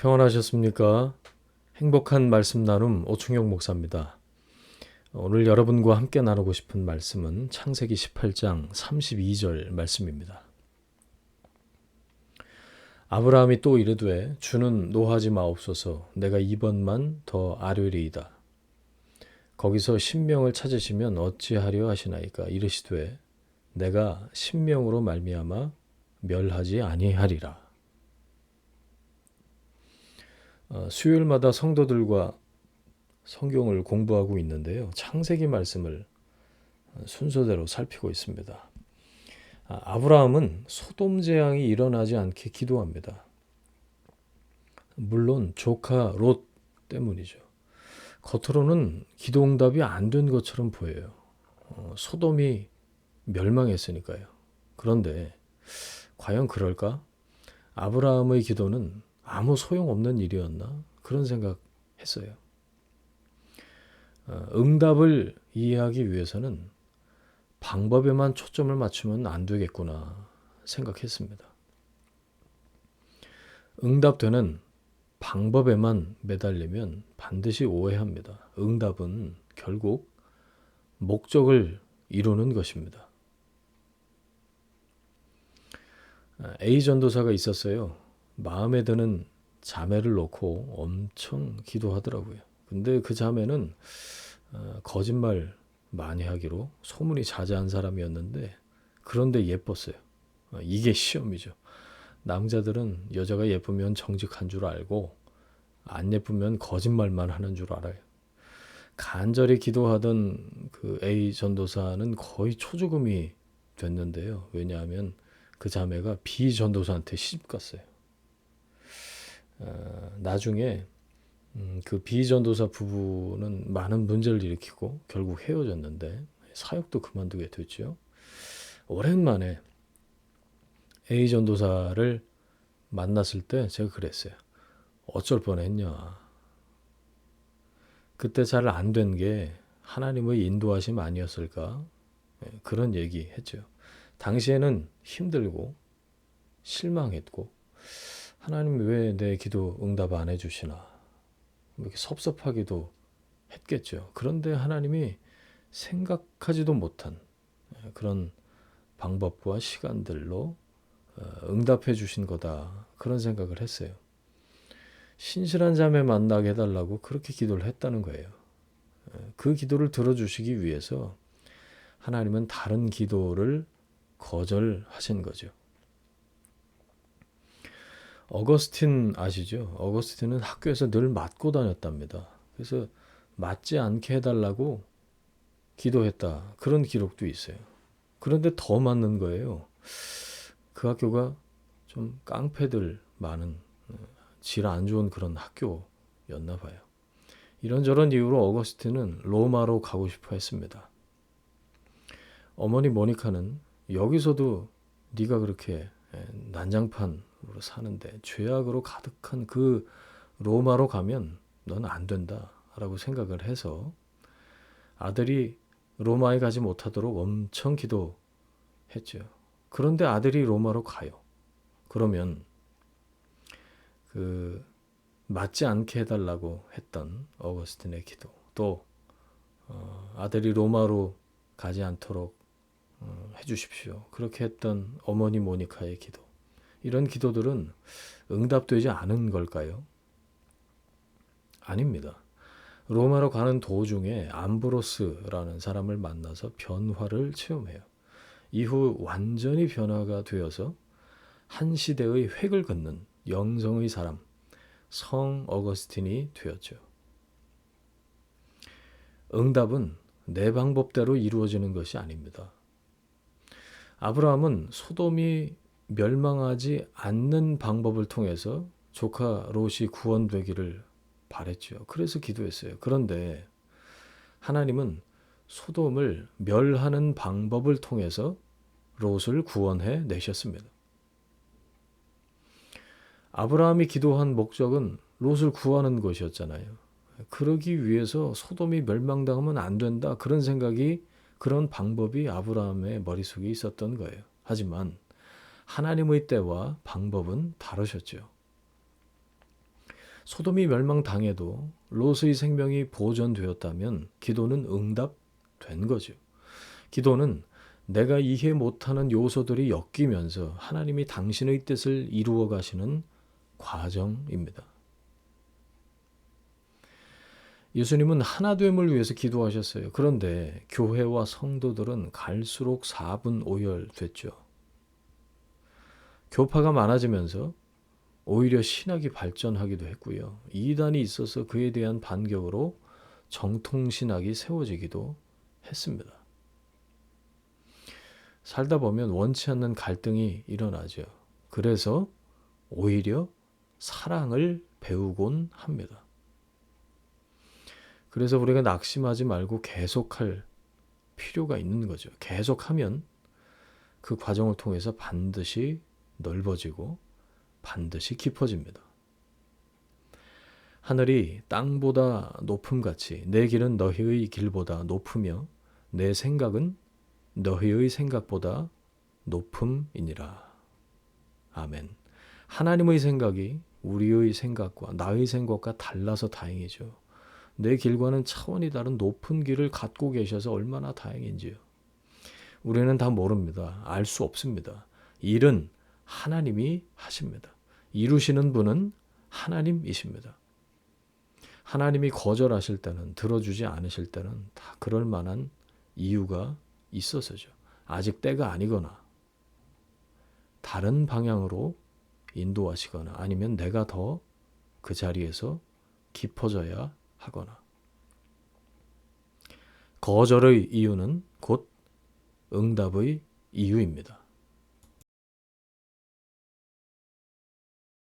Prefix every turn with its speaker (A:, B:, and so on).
A: 평안하셨습니까? 행복한 말씀 나눔 오충영 목사입니다. 오늘 여러분과 함께 나누고 싶은 말씀은 창세기 18장 32절 말씀입니다. 아브라함이 또 이르되 주는 노하지 마옵소서 내가 이번만 더 아뢰리이다. 거기서 신명을 찾으시면 어찌하려 하시나이까 이르시되 내가 신명으로 말미암아 멸하지 아니하리라. 수요일마다 성도들과 성경을 공부하고 있는데요. 창세기 말씀을 순서대로 살피고 있습니다. 아브라함은 소돔 재앙이 일어나지 않게 기도합니다. 물론 조카 롯 때문이죠. 겉으로는 기도 응답이 안 된 것처럼 보여요. 소돔이 멸망했으니까요. 그런데 과연 그럴까? 아브라함의 기도는 아무 소용없는 일이었나? 그런 생각했어요. 응답을 이해하기 위해서는 방법에만 초점을 맞추면 안 되겠구나 생각했습니다. 응답되는 방법에만 매달리면 반드시 오해합니다. 응답은 결국 목적을 이루는 것입니다. A 전도사가 있었어요. 마음에 드는 자매를 놓고 엄청 기도하더라고요. 근데 그 자매는 거짓말 많이 하기로 소문이 자자한 사람이었는데 그런데 예뻤어요. 이게 시험이죠. 남자들은 여자가 예쁘면 정직한 줄 알고 안 예쁘면 거짓말만 하는 줄 알아요. 간절히 기도하던 그 A 전도사는 거의 초죽음이 됐는데요. 왜냐하면 그 자매가 B 전도사한테 시집 갔어요. 나중에 그 B 전도사 부부는 많은 문제를 일으키고 결국 헤어졌는데 사역도 그만두게 됐죠. 오랜만에 A 전도사를 만났을 때 제가 그랬어요. 어쩔 뻔했냐. 그때 잘 안 된 게 하나님의 인도하심 아니었을까? 그런 얘기 했죠. 당시에는 힘들고 실망했고 하나님 왜 내 기도 응답 안 해주시나 이렇게 섭섭하기도 했겠죠. 그런데 하나님이 생각하지도 못한 그런 방법과 시간들로 응답해 주신 거다. 그런 생각을 했어요. 신실한 자매 만나게 해달라고 그렇게 기도를 했다는 거예요. 그 기도를 들어주시기 위해서 하나님은 다른 기도를 거절하신 거죠. 어거스틴 아시죠? 어거스틴은 학교에서 늘 맞고 다녔답니다. 그래서 맞지 않게 해달라고 기도했다. 그런 기록도 있어요. 그런데 더 맞는 거예요. 그 학교가 좀 깡패들 많은 질 안 좋은 그런 학교였나 봐요. 이런저런 이유로 어거스틴은 로마로 가고 싶어 했습니다. 어머니 모니카는 여기서도 네가 그렇게 난장판으로 사는데 죄악으로 가득한 그 로마로 가면 넌 안 된다 라고 생각을 해서 아들이 로마에 가지 못하도록 엄청 기도했죠. 그런데 아들이 로마로 가요. 그러면 그 맞지 않게 해달라고 했던 어거스틴의 기도 또 아들이 로마로 가지 않도록 해주십시오. 그렇게 했던 어머니 모니카의 기도 이런 기도들은 응답되지 않은 걸까요? 아닙니다. 로마로 가는 도중에 암브로스라는 사람을 만나서 변화를 체험해요. 이후 완전히 변화가 되어서 한 시대의 획을 긋는 영성의 사람 성 어거스틴이 되었죠. 응답은 내 방법대로 이루어지는 것이 아닙니다. 아브라함은 소돔이 멸망하지 않는 방법을 통해서 조카 롯이 구원되기를 바랬죠. 그래서 기도했어요. 그런데 하나님은 소돔을 멸하는 방법을 통해서 롯을 구원해 내셨습니다. 아브라함이 기도한 목적은 롯을 구하는 것이었잖아요. 그러기 위해서 소돔이 멸망당하면 안 된다. 그런 생각이 그런 방법이 아브라함의 머릿속에 있었던 거예요. 하지만 하나님의 때와 방법은 다르셨죠. 소돔이 멸망당해도 롯의 생명이 보존되었다면 기도는 응답된 거죠. 기도는 내가 이해 못하는 요소들이 엮이면서 하나님이 당신의 뜻을 이루어 가시는 과정입니다. 예수님은 하나됨을 위해서 기도하셨어요. 그런데 교회와 성도들은 갈수록 사분오열됐죠. 교파가 많아지면서 오히려 신학이 발전하기도 했고요. 이단이 있어서 그에 대한 반격으로 정통신학이 세워지기도 했습니다. 살다 보면 원치 않는 갈등이 일어나죠. 그래서 오히려 사랑을 배우곤 합니다. 그래서 우리가 낙심하지 말고 계속할 필요가 있는 거죠. 계속하면 그 과정을 통해서 반드시 넓어지고 반드시 깊어집니다. 하늘이 땅보다 높음같이 내 길은 너희의 길보다 높으며 내 생각은 너희의 생각보다 높음이니라. 아멘. 하나님의 생각이 우리의 생각과 나의 생각과 달라서 다행이죠. 내 길과는 차원이 다른 높은 길을 갖고 계셔서 얼마나 다행인지요. 우리는 다 모릅니다. 알 수 없습니다. 일은 하나님이 하십니다. 이루시는 분은 하나님이십니다. 하나님이 거절하실 때는, 들어주지 않으실 때는 다 그럴 만한 이유가 있어서죠. 아직 때가 아니거나 다른 방향으로 인도하시거나 아니면 내가 더 그 자리에서 깊어져야 하거나. 거절의 이유는 곧 응답의 이유입니다.